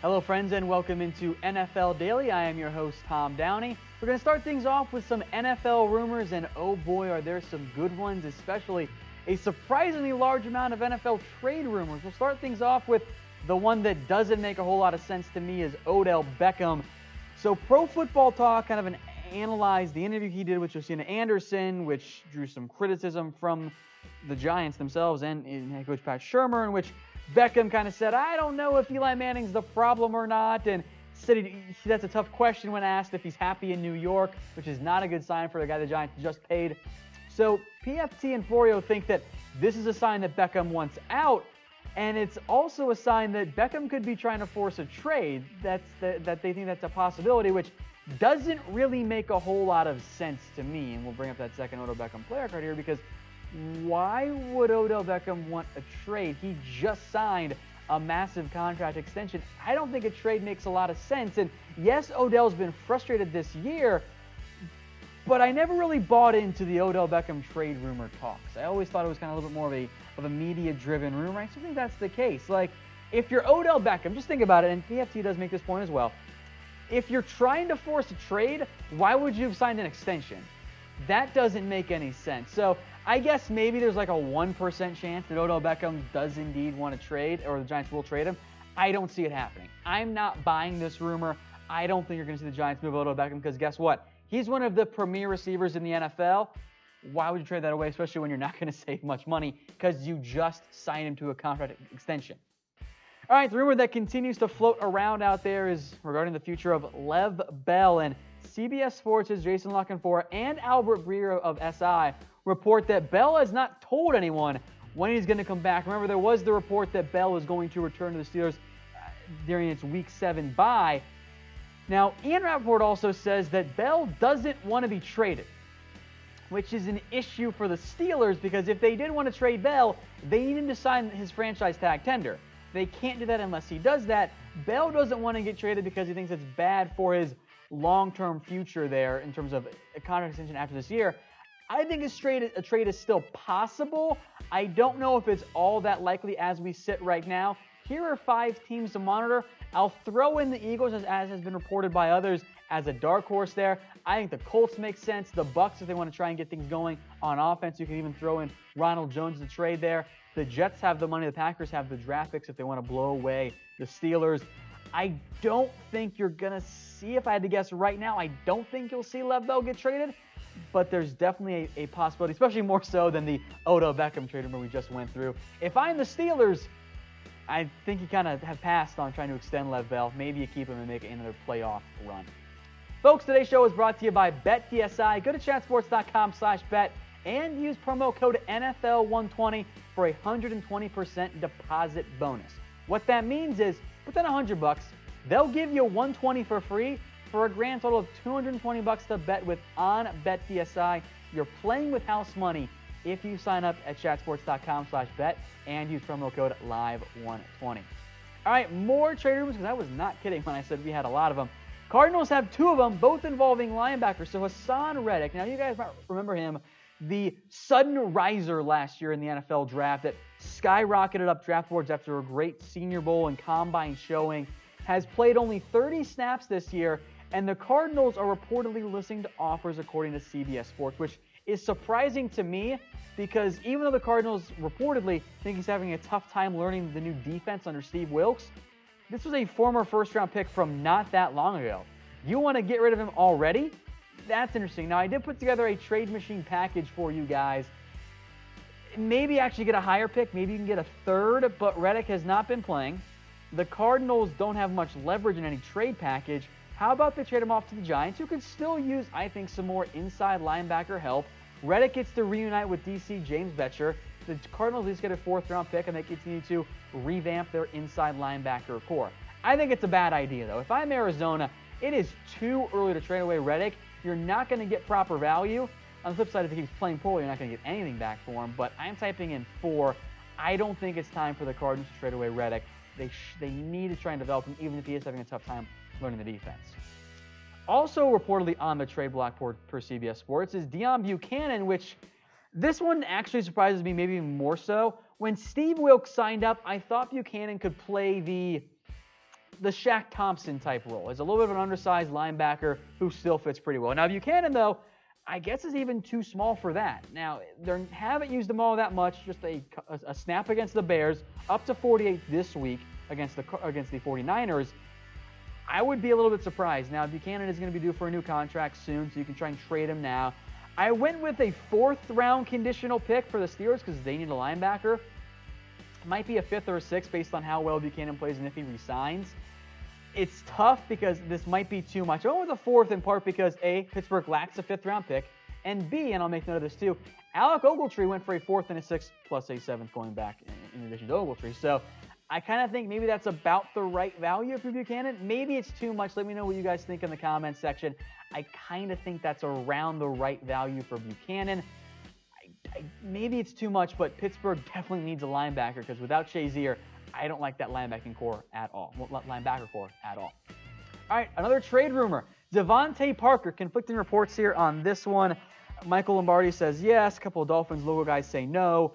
Hello, friends, and welcome into NFL Daily. I am your host, Tom Downey. We're going to start things off with some NFL rumors, and oh boy, are there some good ones, especially a surprisingly large amount of NFL trade rumors. We'll start things off with the one that doesn't make a whole lot of sense to me is Odell Beckham. So Pro Football Talk kind of analyzed the interview he did with Derick Anderson, which drew some criticism from the Giants themselves and head coach Pat Shurmur, in which Beckham kind of said, I don't know if Eli Manning's the problem or not, and said that's a tough question when asked if he's happy in New York, which is not a good sign for the guy the Giants just paid. So PFT and Florio think that this is a sign that Beckham wants out, and it's also a sign that Beckham could be trying to force a trade. That they think that's a possibility, which doesn't really make a whole lot of sense to me. And we'll bring up that second Odell Beckham player card here, because why would Odell Beckham want a trade? He just signed a massive contract extension. I don't think a trade makes a lot of sense. And yes, Odell's been frustrated this year, but I never really bought into the Odell Beckham trade rumor talks. I always thought it was kind of a little bit more of a media-driven rumor. I still think that's the case. Like, if you're Odell Beckham, just think about it, and PFT does make this point as well. If you're trying to force a trade, why would you have signed an extension? That doesn't make any sense. So I guess maybe there's like a 1% chance that Odell Beckham does indeed want to trade, or the Giants will trade him. I don't see it happening. I'm not buying this rumor. I don't think you're going to see the Giants move Odell Beckham, because guess what? He's one of the premier receivers in the NFL. Why would you trade that away, especially when you're not going to save much money because you just signed him to a contract extension? All right, the rumor that continues to float around out there is regarding the future of Lev Bell, and CBS Sports' Jason Lockenfor and Albert Breer of SI report that Bell has not told anyone when he's going to come back. Remember, there was the report that Bell was going to return to the Steelers during its Week 7 bye. Now, Ian Rappaport also says that Bell doesn't want to be traded, which is an issue for the Steelers, because if they did want to trade Bell, they need him to sign his franchise tag tender. They can't do that unless he does that. Bell doesn't want to get traded because he thinks it's bad for his long-term future there in terms of a contract extension after this year. I think a trade is still possible. I don't know if it's all that likely as we sit right now. Here are 5 teams to monitor. I'll throw in the Eagles, as has been reported by others, as a dark horse there. I think the Colts make sense. The Bucs, if they want to try and get things going on offense, you can even throw in Ronald Jones as a trade there. The Jets have the money. The Packers have the draft picks if they want to blow away the Steelers. I don't think you're going to see, if I had to guess right now, I don't think you'll see Lev Bell get traded, but there's definitely a possibility, especially more so than the Odell Beckham trade rumor we just went through. If I'm the Steelers, I think you kind of have passed on trying to extend Lev Bell. Maybe you keep him and make another playoff run. Folks, today's show is brought to you by BetDSI. Go to chatsports.com/bet and use promo code NFL120 for a 120% deposit bonus. What that means is, put down $100, they'll give you $120 for free for a grand total of $220 to bet with on BetDSI. You're playing with house money if you sign up at chatsports.com/bet and use promo code LIVE120. All right, more trade rumors, because I was not kidding when I said we had a lot of them. Cardinals have 2 of them, both involving linebackers. So Hassan Reddick, now you guys might remember him, the sudden riser last year in the NFL draft that skyrocketed up draft boards after a great Senior Bowl and Combine showing, has played only 30 snaps this year, and the Cardinals are reportedly listening to offers according to CBS Sports, which is surprising to me, because even though the Cardinals reportedly think he's having a tough time learning the new defense under Steve Wilks, this was a former first-round pick from not that long ago. You want to get rid of him already? That's interesting. Now, I did put together a trade machine package for you guys. Maybe actually get a higher pick. Maybe you can get a 3rd, but Reddick has not been playing. The Cardinals don't have much leverage in any trade package. How about they trade him off to the Giants, who could still use, I think, some more inside linebacker help. Reddick gets to reunite with DC James Betcher. The Cardinals at least get a 4th-round pick, and they continue to revamp their inside linebacker core. I think it's a bad idea, though. If I'm Arizona, it is too early to trade away Reddick. You're not going to get proper value. On the flip side, if he keeps playing poorly, you're not going to get anything back for him. But I'm typing in 4. I don't think it's time for the Cardinals to trade away Reddick. They need to try and develop him, even if he is having a tough time learning the defense. Also reportedly on the trade block per CBS Sports is Deon Buchanan, which this one actually surprises me maybe even more so. When Steve Wilks signed up, I thought Buchanan could play the the Shaq Thompson type role. Is a little bit of an undersized linebacker who still fits pretty well. Now Buchanan, though, I guess is even too small for that. Now, they haven't used him all that much, just a snap against the Bears, up to 48 this week against the 49ers. I would be a little bit surprised. Now, Buchanan is going to be due for a new contract soon, so you can try and trade him now. I went with a 4th-round conditional pick for the Steelers because they need a linebacker. It might be a 5th or a 6th based on how well Buchanan plays and if he resigns. It's tough because this might be too much. I went with a 4th in part because A, Pittsburgh lacks a 5th-round pick, and B, and I'll make note of this too, Alec Ogletree went for a 4th and a 6th plus a 7th going back in addition to Ogletree. So I kind of think maybe that's about the right value for Buchanan. Maybe it's too much. Let me know what you guys think in the comments section. I kind of think that's around the right value for Buchanan. Maybe it's too much, but Pittsburgh definitely needs a linebacker because without Shazier, I don't like that linebacker core at all. All right, another trade rumor. DeVante Parker, conflicting reports here on this one. Michael Lombardi says yes. A couple of Dolphins logo guys say no,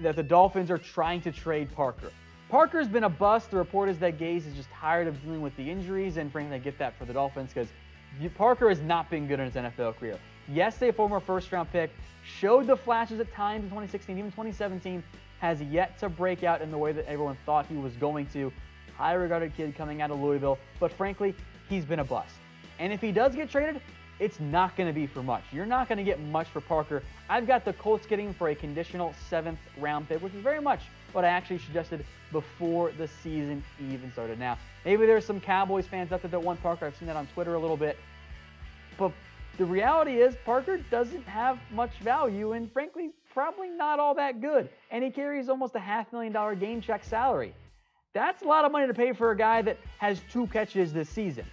that the Dolphins are trying to trade Parker. Parker's been a bust. The report is that Gase is just tired of dealing with the injuries, and frankly, I get that for the Dolphins because Parker has not been good in his NFL career. Yes, a former first-round pick, showed the flashes at times in 2016, even 2017, has yet to break out in the way that everyone thought he was going to. High-regarded kid coming out of Louisville, but frankly, he's been a bust. And if he does get traded, it's not going to be for much. You're not going to get much for Parker. I've got the Colts getting him for a conditional 7th-round pick, which is very much what I actually suggested before the season even started. Now, maybe there's some Cowboys fans out there that want Parker. I've seen that on Twitter a little bit. But the reality is Parker doesn't have much value, and frankly, he's probably not all that good. And he carries almost a $500,000 game check salary. That's a lot of money to pay for a guy that has 2 catches this season.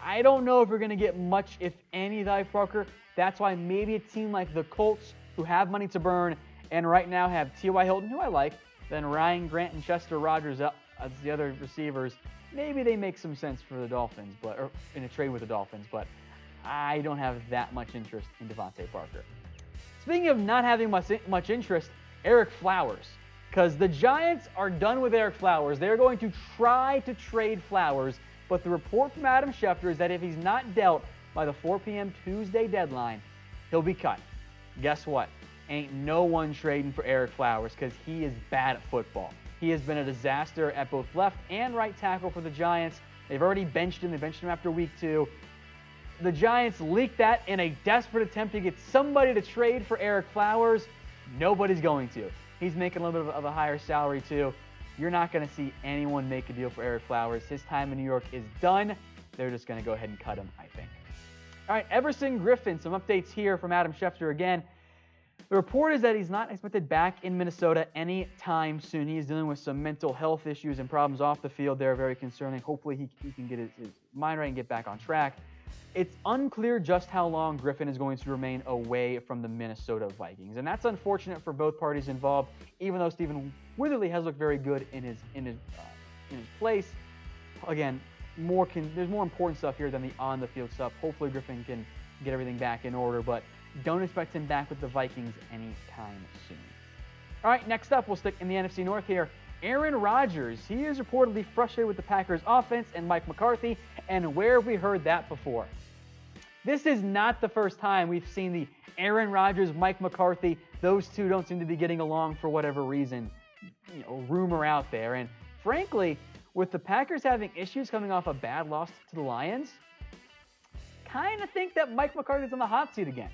I don't know if you're going to get much, if any, out of Parker. That's why maybe a team like the Colts, who have money to burn, and right now have T.Y. Hilton, who I like, then Ryan Grant and Chester Rogers up as the other receivers, maybe they make some sense for the Dolphins, or in a trade with the Dolphins, but I don't have that much interest in DeVante Parker. Speaking of not having much interest, Ereck Flowers, because the Giants are done with Ereck Flowers. They're going to try to trade Flowers, but the report from Adam Schefter is that if he's not dealt by the 4 p.m. Tuesday deadline, he'll be cut. Guess what? Ain't no one trading for Ereck Flowers because he is bad at football. He has been a disaster at both left and right tackle for the Giants. They've already benched him. They benched him after week 2. The Giants leaked that in a desperate attempt to get somebody to trade for Ereck Flowers. Nobody's going to. He's making a little bit of a higher salary too. You're not going to see anyone make a deal for Ereck Flowers. His time in New York is done. They're just going to go ahead and cut him, I think. All right, Everson Griffen, some updates here from Adam Schefter again. The report is that he's not expected back in Minnesota anytime soon. He is dealing with some mental health issues and problems off the field. They're very concerning. Hopefully he can get his mind right and get back on track. It's unclear just how long Griffen is going to remain away from the Minnesota Vikings. And that's unfortunate for both parties involved, even though Stephen Witherly has looked very good in his place. Again, there's more important stuff here than the on-the-field stuff. Hopefully Griffen can get everything back in order, but don't expect him back with the Vikings anytime soon. All right, next up, we'll stick in the NFC North here. Aaron Rodgers, he is reportedly frustrated with the Packers' offense and Mike McCarthy, and where have we heard that before? This is not the first time we've seen the Aaron Rodgers, Mike McCarthy, those two don't seem to be getting along for whatever reason, rumor out there. And frankly, with the Packers having issues coming off a bad loss to the Lions, kind of think that Mike McCarthy's on the hot seat again.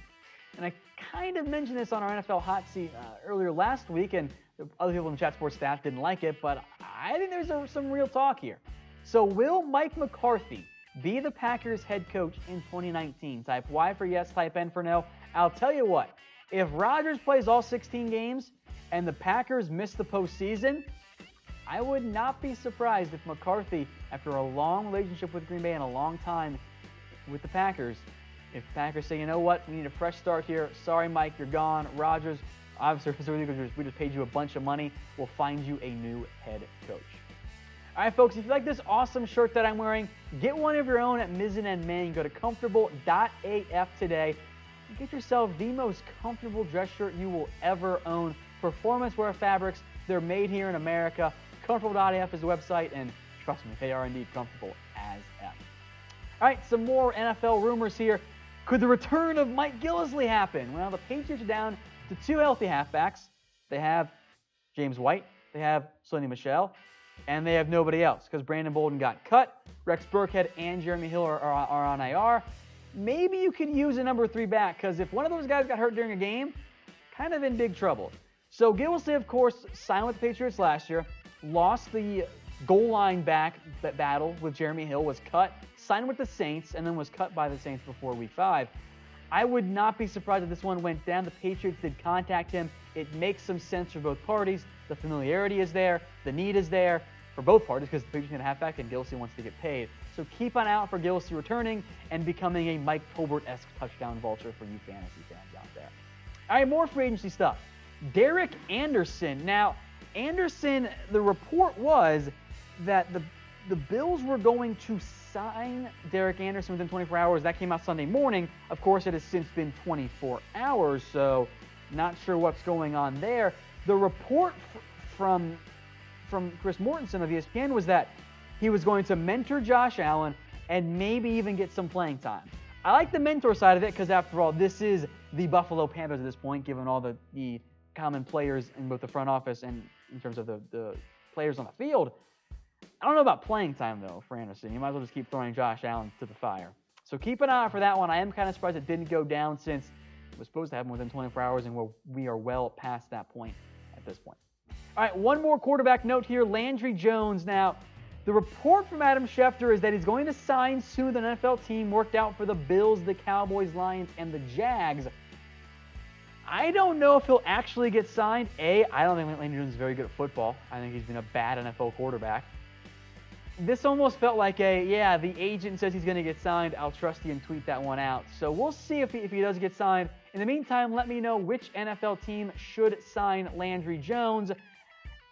And I kind of mentioned this on our NFL hot seat earlier last week, and other people in the Chat Sports staff didn't like it, but I think there's some real talk here. So will Mike McCarthy be the Packers head coach in 2019? Type Y for yes, type N for no. I'll tell you what, if Rodgers plays all 16 games and the Packers miss the postseason, I would not be surprised if McCarthy, after a long relationship with Green Bay and a long time with the Packers, if the Packers say, you know what, we need a fresh start here. Sorry, Mike, you're gone. Rodgers, obviously, we just paid you a bunch of money. We'll find you a new head coach. All right, folks, if you like this awesome shirt that I'm wearing, get one of your own at Mizzen and Main. Go to comfortable.af today and get yourself the most comfortable dress shirt you will ever own. Performance wear fabrics, they're made here in America. Comfortable.af is the website, and Trust me, they are indeed comfortable as F. All right, some more NFL rumors here. Could the return of Mike Gillislee happen? Well, the Patriots are down to 2 healthy halfbacks. They have James White, they have Sonny Michel, and they have nobody else because Brandon Bolden got cut. Rex Burkhead and Jeremy Hill are on IR. Maybe you could use a number 3 back because if one of those guys got hurt during a game, kind of in big trouble. So Gillislee, of course, signed with the Patriots last year, lost the goal line back battle with Jeremy Hill, was cut, signed with the Saints, and then was cut by the Saints before Week 5. I would not be surprised if this one went down. The Patriots did contact him. It makes some sense for both parties. The familiarity is there. The need is there for both parties because the Patriots need a halfback and Gillislee wants to get paid. So keep an eye out for Gillislee returning and becoming a Mike Tolbert-esque touchdown vulture for you fantasy fans out there. All right, more free agency stuff. Derick Anderson. Now, Anderson, the report was that the Bills were going to sign Derick Anderson within 24 hours. That came out Sunday morning. Of course, it has since been 24 hours, so not sure what's going on there. The report from Chris Mortensen of ESPN was that he was going to mentor Josh Allen and maybe even get some playing time. I like the mentor side of it because, after all, this is the Buffalo Panthers at this point, given all the common players in both the front office and in terms of the players on the field. I don't know about playing time, though, for Anderson. You might as well just keep throwing Josh Allen to the fire. So keep an eye out for that one. I am kind of surprised it didn't go down since it was supposed to happen within 24 hours, and we are well past that point at this point. All right, one more quarterback note here, Landry Jones. Now, the report from Adam Schefter is that he's going to sign soon with an NFL team worked out for the Bills, the Cowboys, Lions, and the Jags. I don't know if he'll actually get signed. I don't think Landry Jones is very good at football. I think he's been a bad NFL quarterback. This almost felt like the agent says he's going to get signed. I'll trust you and tweet that one out. So we'll see if he does get signed. In the meantime, let me know which NFL team should sign Landry Jones.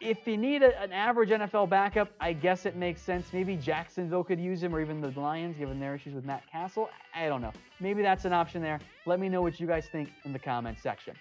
If you need an average NFL backup, I guess it makes sense. Maybe Jacksonville could use him, or even the Lions, given their issues with Matt Castle. I don't know. Maybe that's an option there. Let me know what you guys think in the comments section.